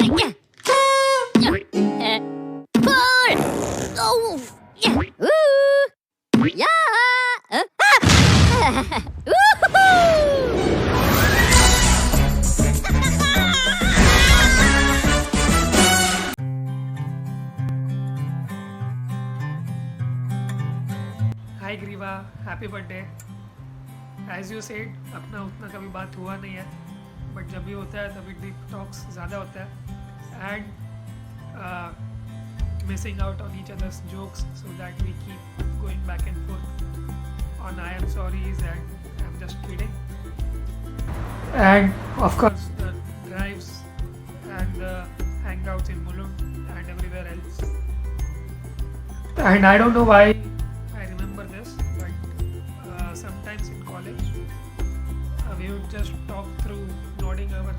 Yeah. Pull. Oh. Yeah. Ooh. Yeah. Woohoo! Hi Greeva, happy birthday. As you said, अपना उतना कभी बात हुआ नहीं है, बट जब भी होता है तभी डीप टॉक्स ज़्यादा होता है and missing out on each others jokes so that we keep going back and forth on I am sorries and I am just kidding and of course the drives and the hangouts in Mulund and everywhere else. And I don't know why I remember this, but sometimes in college we would just talk through nodding our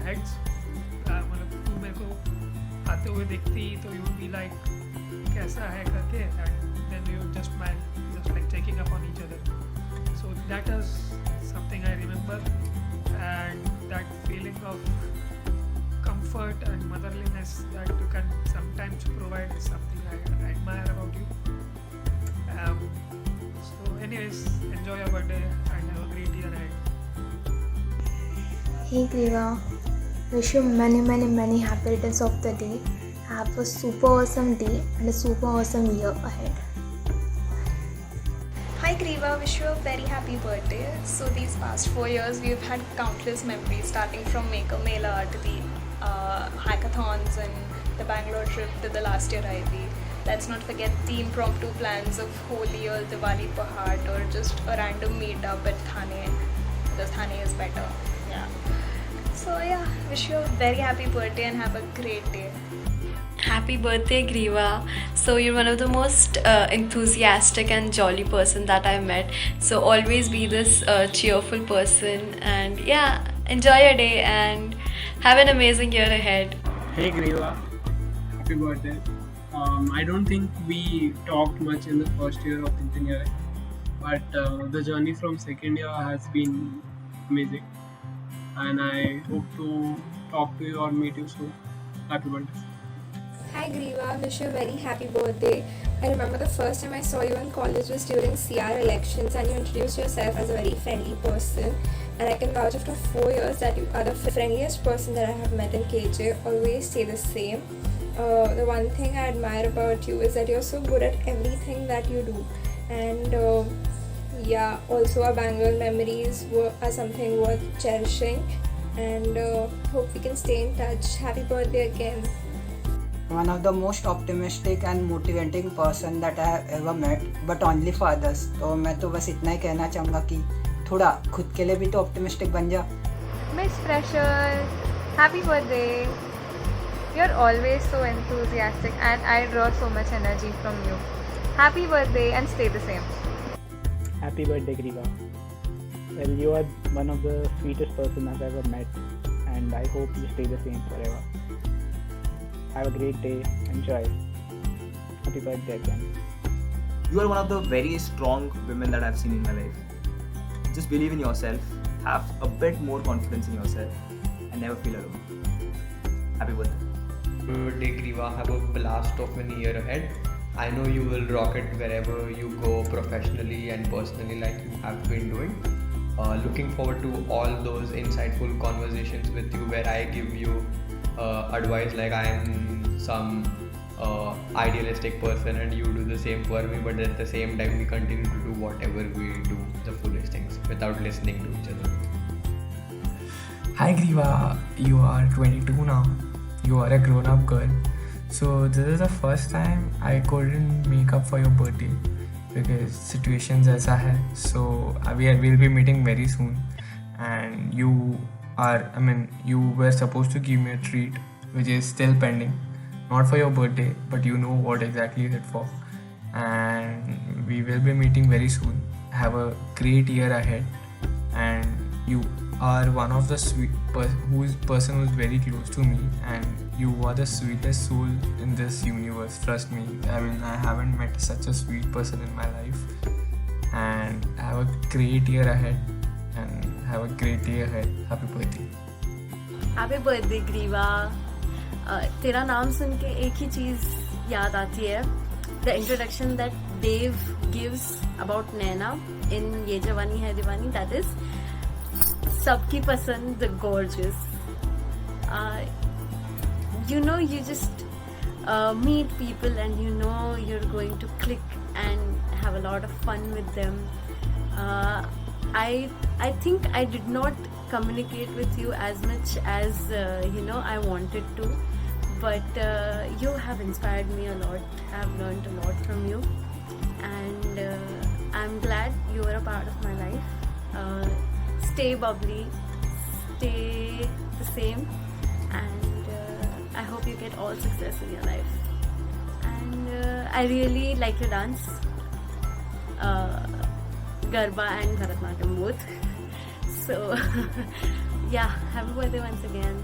heads. मतलब तू मेरे को आते हुए देखती तो you would be like कैसा है करके, and then we would just smile, just like checking up on each other. So that is something I remember, and that feeling of comfort and motherliness that you can sometimes provide is something I admire about you. So anyways, enjoy your birthday and have a great year ahead. Hey Griva, wish you many happy days of the day. Have a super awesome day and a super awesome year ahead. Hi Griva, wish you a very happy birthday. So these past 4 years we've had countless memories, starting from Maker Mela to the hackathons and the Bangalore trip to the last year IB. Let's not forget the impromptu plans of Holi or Diwali Pahad, or just a random meetup at Thane, because Thane is better. Yeah. So yeah, wish you a very happy birthday and have a great day. Happy birthday, Griva. So you're one of the most enthusiastic and jolly person that I've met. So always be this cheerful person, and yeah, enjoy your day and have an amazing year ahead. Hey Griva, happy birthday. I don't think we talked much in the first year of engineering, but the journey from second year has been amazing, and I hope to talk to you or meet you soon. Happy birthday. Hi Griva, wish you a very happy birthday. I remember the first time I saw you in college was during CR elections, and you introduced yourself as a very friendly person, and I can vouch after 4 years that you are the friendliest person that I have met in KJ. Always stay the same. The one thing I admire about you is that you're so good at everything that you do, and yeah, also our Bangalore memories are something worth cherishing, and hope we can stay in touch. Happy birthday again. One of the most optimistic and motivating person that I have ever met, but only for others. तो मैं तो बस इतना ही कहना चाहूँगा कि थोड़ा खुद के लिए भी तो optimistic बन जा. Miss Precious, happy birthday. You're always so enthusiastic and I draw so much energy from you. Happy birthday and stay the same. Happy birthday, Griva. Well, you are one of the sweetest person I've ever met, and I hope you stay the same forever. Have a great day. Enjoy. Happy birthday again. You are one of the very strong women that I've seen in my life. Just believe in yourself, have a bit more confidence in yourself, and never feel alone. Happy birthday. Birthday, Griva. Have a blast of a year ahead. I know you will rock it wherever you go, professionally and personally, like you have been doing. Looking forward to all those insightful conversations with you where I give you advice like I am some idealistic person and you do the same for me, but at the same time we continue to do whatever we do, the foolish things, without listening to each other. Hi Griva, you are 22 now. You are a grown-up girl. So this is the first time I couldn't make up for your birthday because situations aisa hai. So we'll be meeting very soon, and you were supposed to give me a treat which is still pending, not for your birthday, but you know what exactly is it for, and we will be meeting very soon. Have a great year ahead, and you are one of the person who's very close to me, and you are the sweetest soul in this universe. Trust me, I haven't met such a sweet person in my life, and have a great year ahead. And have a great day ahead. Happy birthday. Happy birthday, Griva. तेरा नाम सुन के एक ही चीज़ याद आती है, the introduction that Dev gives about Naina in Yeh Jawaani Hai Deewani, that is सबकी पसंद, the gorgeous. You know, you just meet people and you know you're going to click and have a lot of fun with them. I think I did not communicate with you as much as I wanted to, but you have inspired me a lot. I've learned a lot from you, and I'm glad you are a part of my life. Stay bubbly, stay the same, and I hope you get all success in your life. And I really like your dance, Garba and Bharatanatyam both. So yeah, happy birthday once again.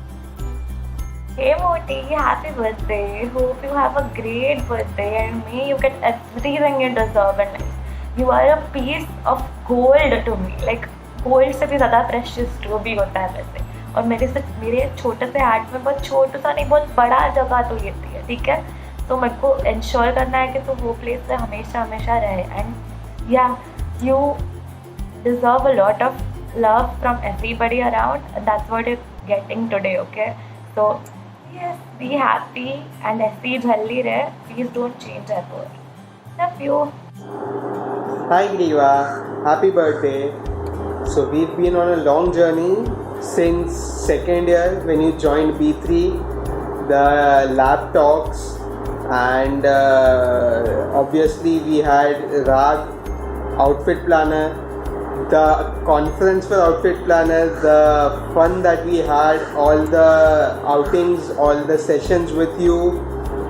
Hey Moti, happy birthday. Hope you have a great birthday and may you get everything you deserve in life. You are a piece of gold to me. Like gold से भी ज़्यादा precious जो भी होता है वैसे. और मेरे छोटे से हार्ट में बहुत छोटा सा नहीं, बहुत बड़ा जगह तो लेती है, ठीक है. तो मेरे को इंश्योर करना है कि तू वो प्लेस पे हमेशा हमेशा रहे. एंड या you deserve a lot of love from everybody around, that's what you getting today. Okay, so yes, be happy and ऐसे ही जल्दी रहे. Please don't change ever. Love you. Hi Griva, happy birthday. So we've been on a long journey since second year when you joined B3, the lab talks, and obviously we had Rag, outfit planner, the conference for outfit planners, the fun that we had, all the outings, all the sessions with you.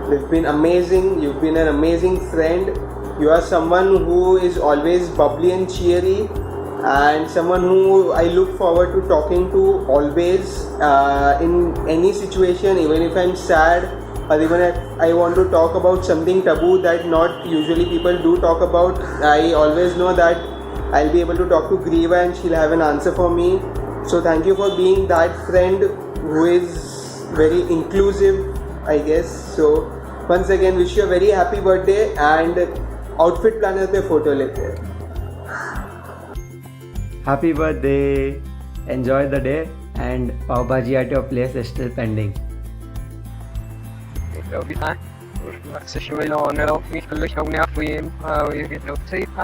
They've been amazing. You've been an amazing friend. You are someone who is always bubbly and cheery, and someone who I look forward to talking to always, in any situation, even if I'm sad or even if I want to talk about something taboo that not usually people do talk about. I always know that I'll be able to talk to Griva and she'll have an answer for me. So thank you for being that friend who is very inclusive, I guess. So once again wish you a very happy birthday, and outfit planner पे photo लेते हैं. Happy birthday! Enjoy the day, and pav bhaji at your place is still pending. It'll be fine. It's a show on it. We can look on our frame. We get up safe.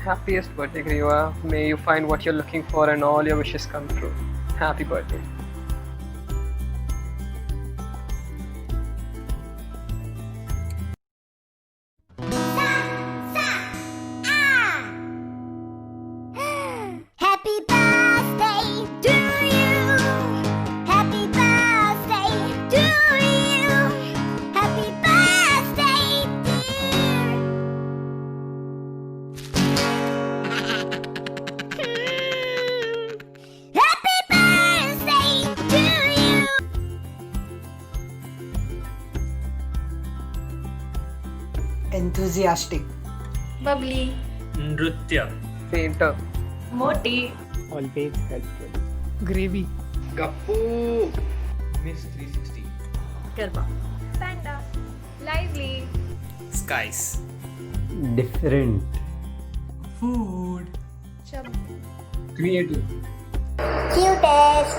Happiest birthday, Griva. May you find what you're looking for and all your wishes come true. Happy birthday. Happy birthday to you. Happy birthday to you. Happy birthday, dear. Happy birthday to you. Enthusiastic. Bubbly. Nritya. Painter. Moti. Always helpful. Gravy. Gappu. Miss 360. Garba. Panda. Lively. Skies. Different. Food. Chub. Creative. Cutest.